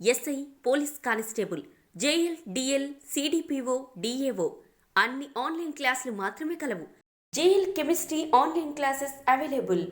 SI, police constable, JL, DL, CDPO, DAO అన్ని online క్లాసులు మాత్రమే కలవు. JL chemistry online classes available.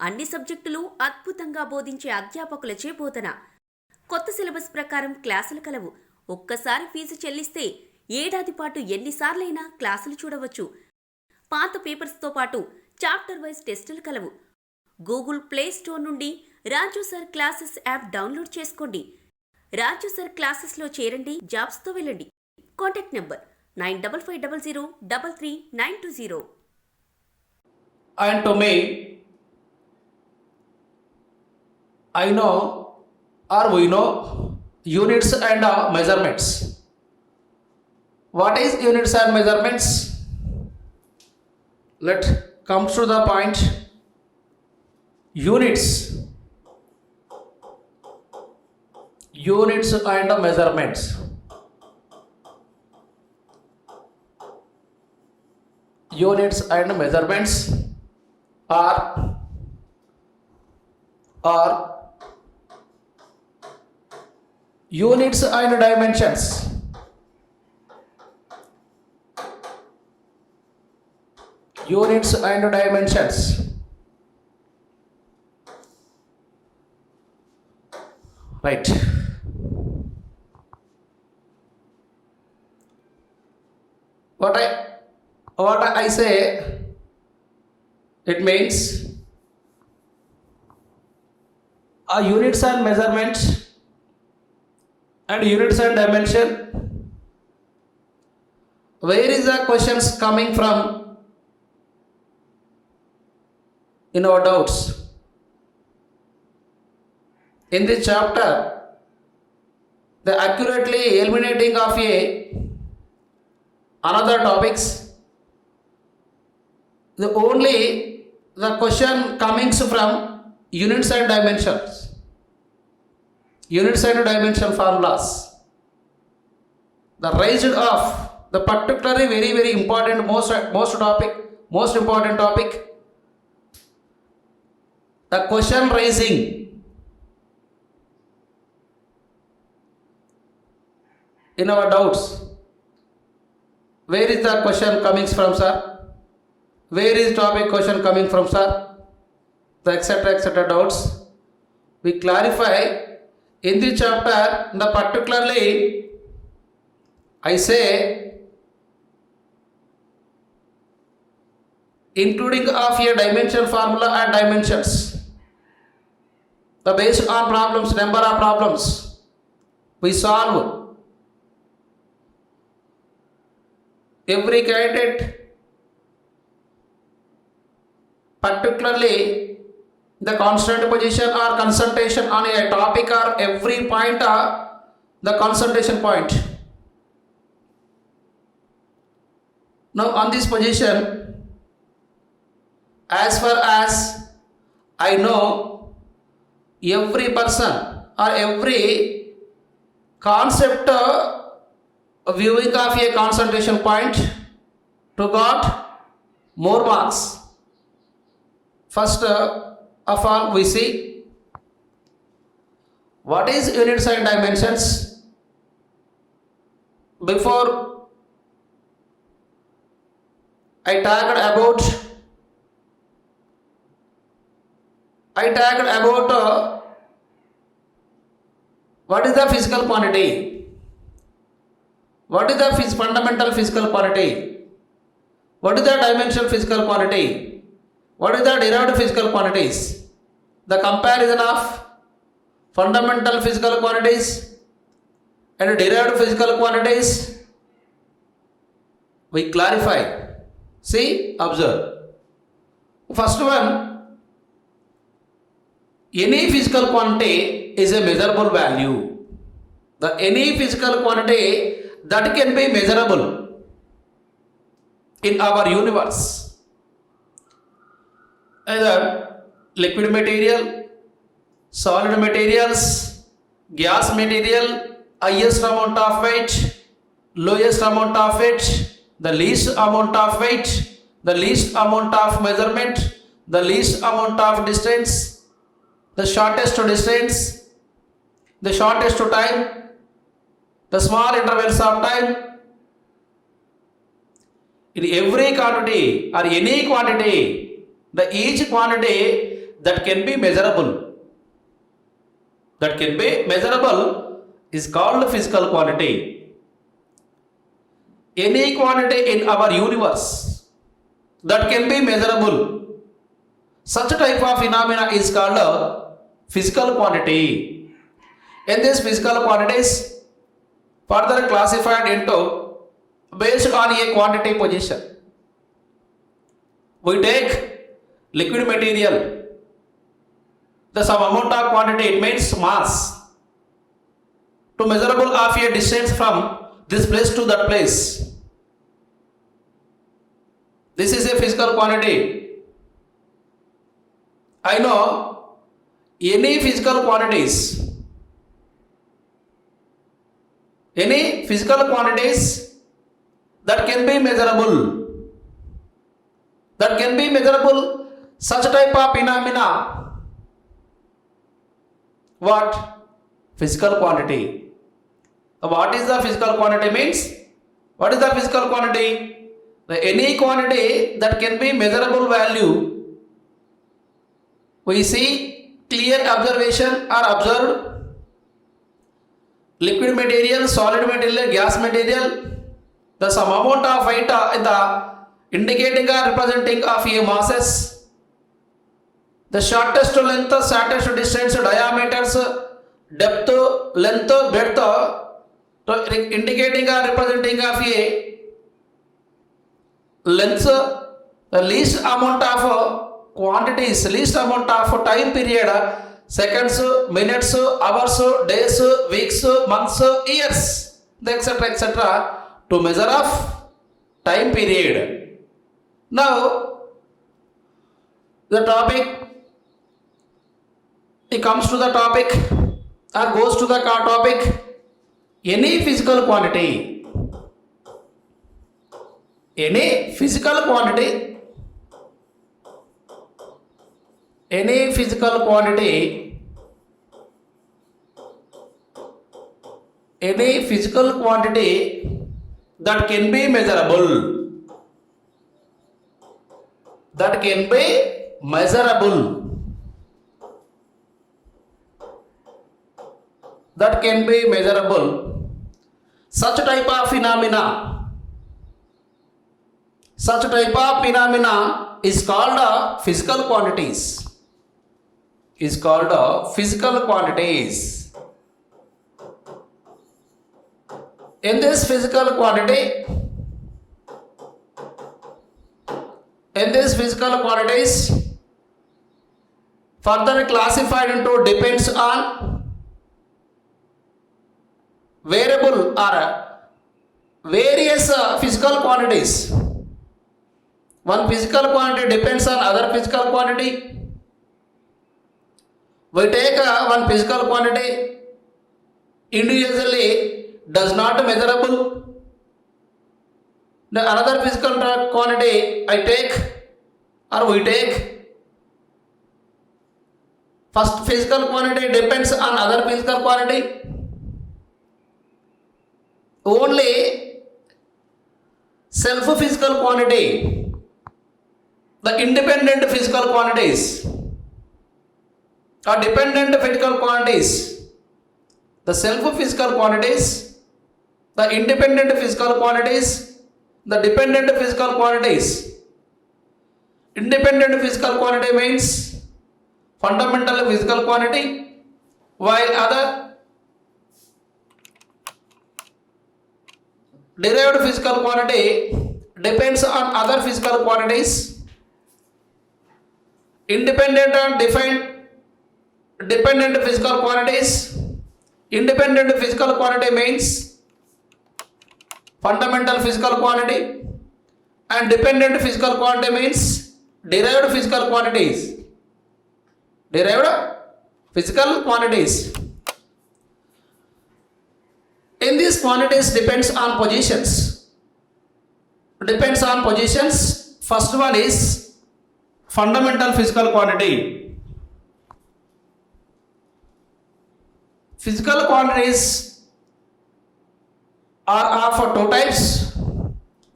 అన్ని సబ్జెక్టులు అద్భుతంగా బోధించే అధ్యాపకులచే బోధన. కొత్త సిలబస్ ప్రకారం క్లాసులు కలవు. ఒక్కసారి ఫీజు చెల్లిస్తే ఏడాది పాటు ఎన్నిసార్లైనా క్లాసులు చూడవచ్చు. పాత పేపర్స్తో పాటు చాప్టర్ వైజ్ టెస్టులు కలవు. గూగుల్ ప్లే స్టోర్ నుండి రాజు సార్ క్లాసెస్ యాప్ డౌన్లోడ్ చేసుకోండి. రాజు సార్ క్లాసెస్లో చేరండి, జాబ్స్తో వెళ్ళండి. Contact number 9550333920. And to me, I know or we know units and measurements. What is units and measurements? Let come to the point. Units and measurements. Units and measurements are units and dimensions. Units and dimensions. Right. What I say, it means a units and measurement and units and dimension. Where is the questions coming from in our doubts? In this chapter, the accurately eliminating of another topics, the question coming from units and dimensions, units and dimension formulas, the raised of the particularly very important most important topic, the question raising. In our doubts, where is the question coming from, sir? Where is topic question coming from, sir? The etc. doubts we clarify in this chapter. The particularly I say including of a dimension formula and dimensions, the based on problems, number of problems we solve. Every candidate, particularly the constant position or concentration on a topic or every point the concentration point. Now on this position, as far as I know, every person or every concept viewing of a concentration point to got more marks. First of all, we see what is units and dimensions. Before I talked about what is the physical quantity. What is the fundamental physical quantity? What is the dimensional physical quantity? What is the derived physical quantities? The comparison of fundamental physical quantities and derived physical quantities we clarify. See, observe. First one, any physical quantity is a measurable value. Any physical quantity that can be measurable in our universe, either liquid material, solid materials, gas material, highest amount of weight, lowest amount of weight, the least amount of weight, the least amount of measurement, the least amount of distance, the shortest distance, the shortest time, the small intervals of time. In every quantity or any quantity, the each quantity that can be measurable, is called physical quantity. Any quantity in our universe that can be measurable, such type of phenomena is called a physical quantity. And these physical quantities further classified into based on a quantity position. We take liquid material, the some amount of quantity, it means mass, to measurable of a distance from this place to that place. This is a physical quantity. I know any physical quantities that can be measurable, such type of phenomena, what? Physical quantity. What is the physical quantity means? What is the physical quantity? Any quantity that can be measurable value. We see clear observation or observed liquid material, solid material, gas material, the some amount of weight in the indicating or representing of a masses, the shortest length, shortest distance, diameters, depth, length, breadth, indicating or representing of a length, the least amount of quantities, least amount of time period, seconds, minutes, hours, days, weeks, months, years, etc., to measure of time period. Now, the topic, it comes to the topic or goes to the topic, any physical quantity, any physical quantity that can be measurable, such type of phenomena is called physical quantities. In this physical quantities further classified into depends on variable or various physical quantities. One physical quantity depends on other physical quantity. We take one physical quantity individually, does not measurable. The another physical quantity we take. First physical quantity depends on other physical quantity. Only self physical quantity, the independent physical quantities or dependent physical quantities, the self physical quantities, the independent physical quantities, the dependent physical quantities. Independent physical quantity means fundamental physical quantity, while other derived physical quantity depends on other physical quantities. Independent and dependent physical quantities. Independent physical quantity means fundamental physical quantity, and dependent physical quantity means derived physical quantities. In these quantities depends on positions. First one is fundamental physical quantity. Physical quantities are of two types.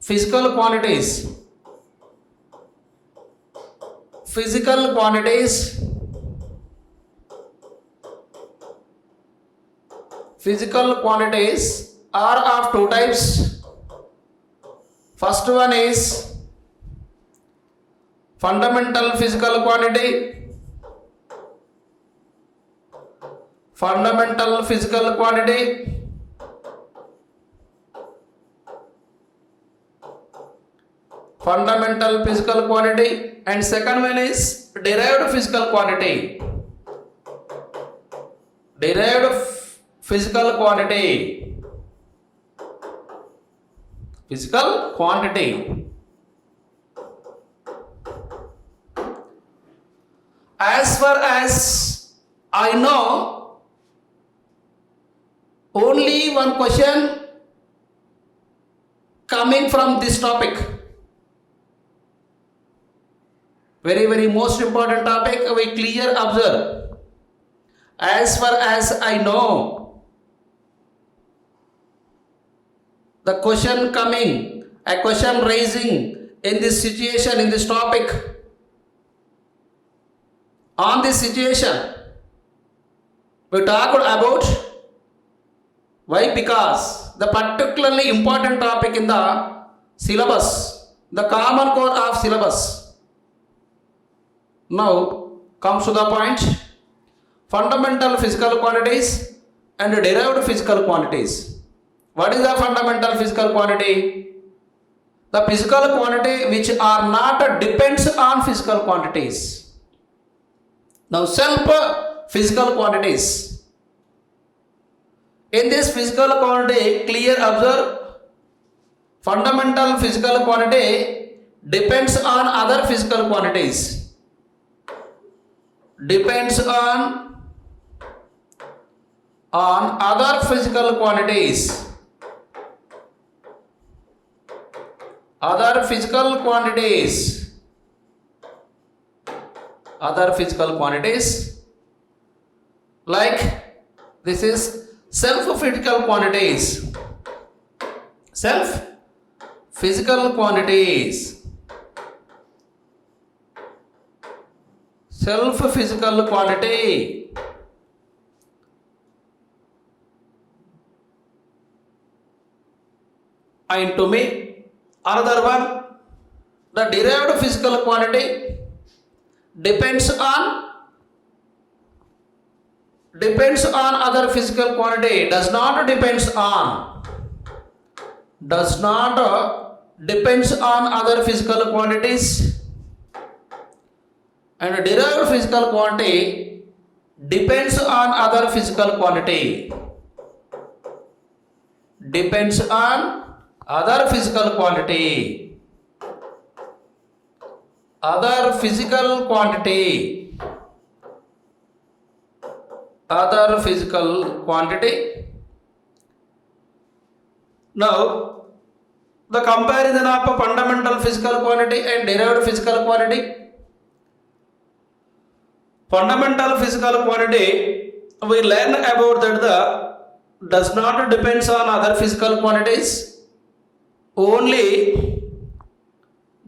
Physical quantities. Physical quantities. Physical quantities are of two types. First one is fundamental physical quantity. Fundamental physical quantity. Fundamental physical quantity, and second one is derived physical quantity. Derived physical quantity. Physical quantity. As far as I know, only one question coming from this topic. Very most important topic we clear observe. As far as I know, the question coming, a question raising in this situation, in this topic, on this situation, we talked about. Why? Because the particularly important topic in the syllabus, the common core of syllabus. Now comes to the point. Fundamental physical quantities and derived physical quantities. What is the fundamental physical quantity? The physical quantity which are not depends on physical quantities. Now self physical quantities. In this physical quantity, clear observe, fundamental physical quantity depends on other physical quantities. Depends on other physical quantities. Other physical quantities. Other physical quantities. Like this is self physical quantities. Self physical quantities. Self physical quantity. And to me, another one, the derived physical quantity depends on other physical quantity. Does not depends on other physical quantities. And derived physical quantity depends on other physical quantity. Depends on other physical quantity. Other physical quantity. Other physical quantity. Now the comparison of fundamental physical quantity and derived physical quantity. Fundamental physical quantity, we learn about that the does not depends on other physical quantities. Only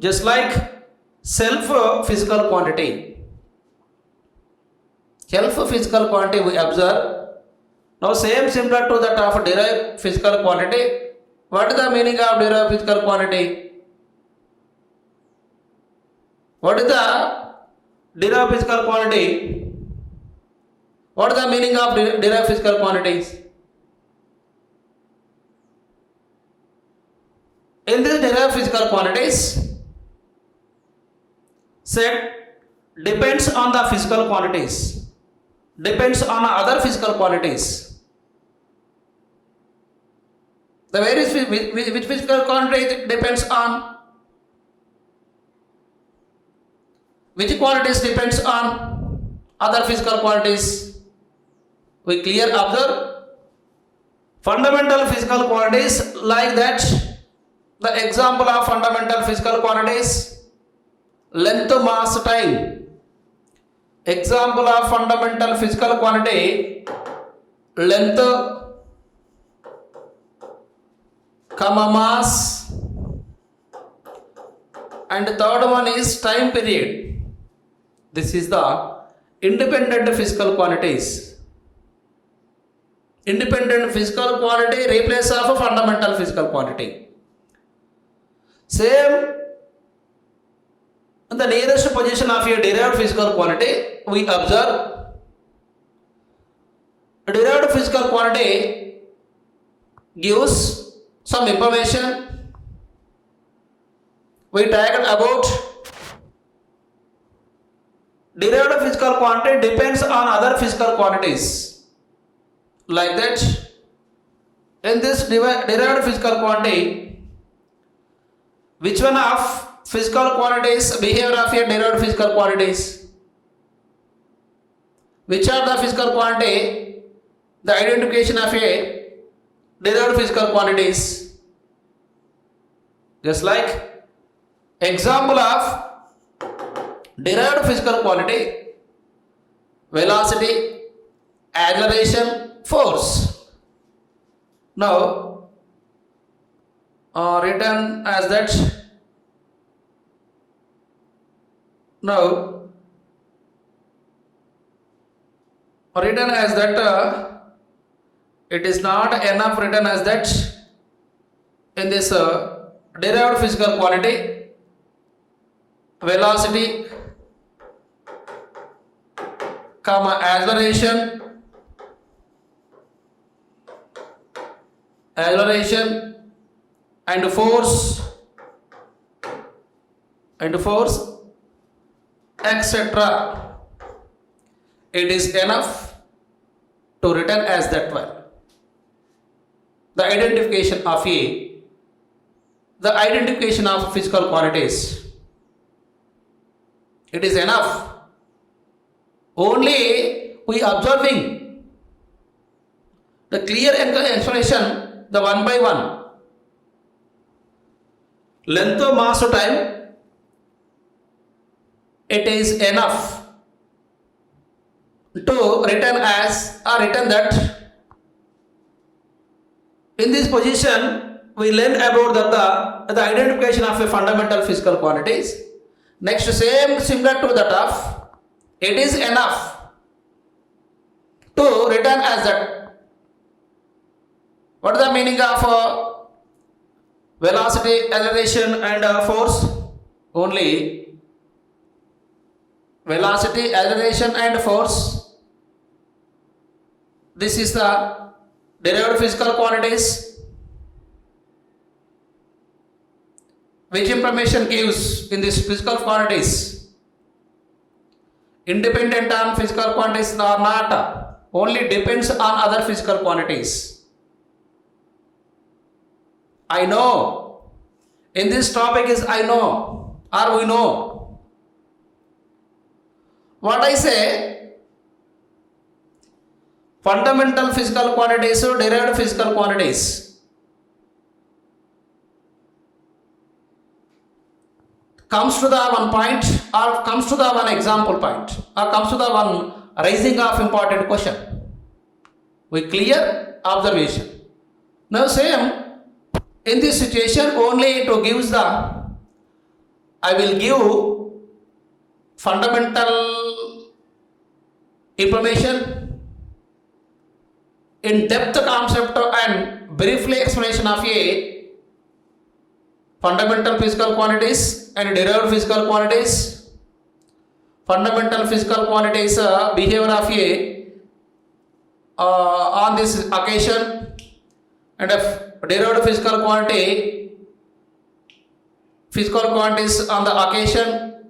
just like self physical quantity. Self physical quantity we observe. Now same similar to that of derived physical quantity. What is the meaning of derived physical quantity? What is the derived physical quantity? What is the meaning of derived physical quantities? In this derived physical quantities, said depends on the physical quantities, depends on other physical quantities. The various which physical quantity depends on which quantities depends on other physical quantities. We clear observe fundamental physical quantities like that. The example of fundamental physical quantities: length, mass, time. Example of fundamental physical quantity: length, comma mass, and third one is time period. This is the independent physical quantities. Independent physical quantity replace of a fundamental physical quantity. Same, in the nearest position of a derived physical quantity, we observe a derived physical quantity gives some information. We talked about derived physical quantity depends on other physical quantities. Like that, in this derived physical quantity, which one of physical quantities behavior of a derived physical quantities? Which are the physical quantity? The identification of a derived physical quantities. Just like example of derived physical quantity: velocity, acceleration, force. Now written as that. Now written as that, it is not enough written as that. In this derived physical quantity, velocity, comma acceleration and force, etc. It is enough to written as that one. The identification of physical quantities. It is enough. Only we observing the clear explanation, the one by one. Length of mass of time, it is enough to written that. In this position, we learn about the identification of a fundamental physical quantities. Next, similar to that of, it is enough to written as that. What is the meaning of velocity, acceleration and force? Only velocity, acceleration and force. This is the derived physical quantities. Which information gives in these physical quantities? Independent on physical quantities or not, only depends on other physical quantities. I know. In this topic is I know or we know. What I say? Fundamental physical quantities or derived physical quantities. Comes to the one point or comes to the one example point or comes to the one raising of important question. We clear observation. Now same, in this situation only to gives the, I will give fundamental information, in depth concept and briefly explanation of a fundamental physical quantities and derived physical quantities. Fundamental physical quantities behavior of a on this occasion, and derived physical quantities on the occasion,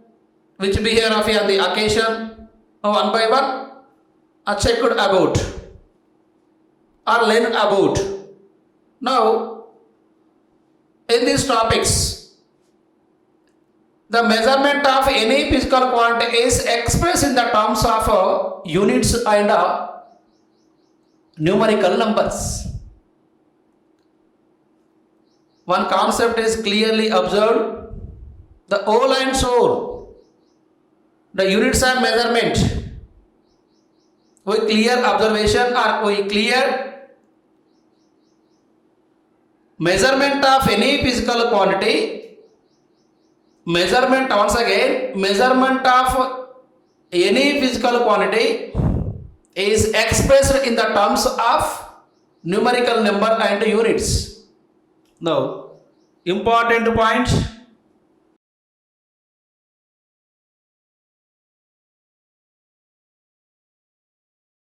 which behavior of a on the occasion. One by one checked about or learn about. Now in these topics, the measurement of any physical quantity is expressed in the terms of units and numerical numbers. One concept is clearly observed: the whole and soul. The units of measurement, we clear observation or we clear measurement of any physical quantity. Measurement, once again, measurement of any physical quantity is expressed in the terms of numerical number and units. Now, important point.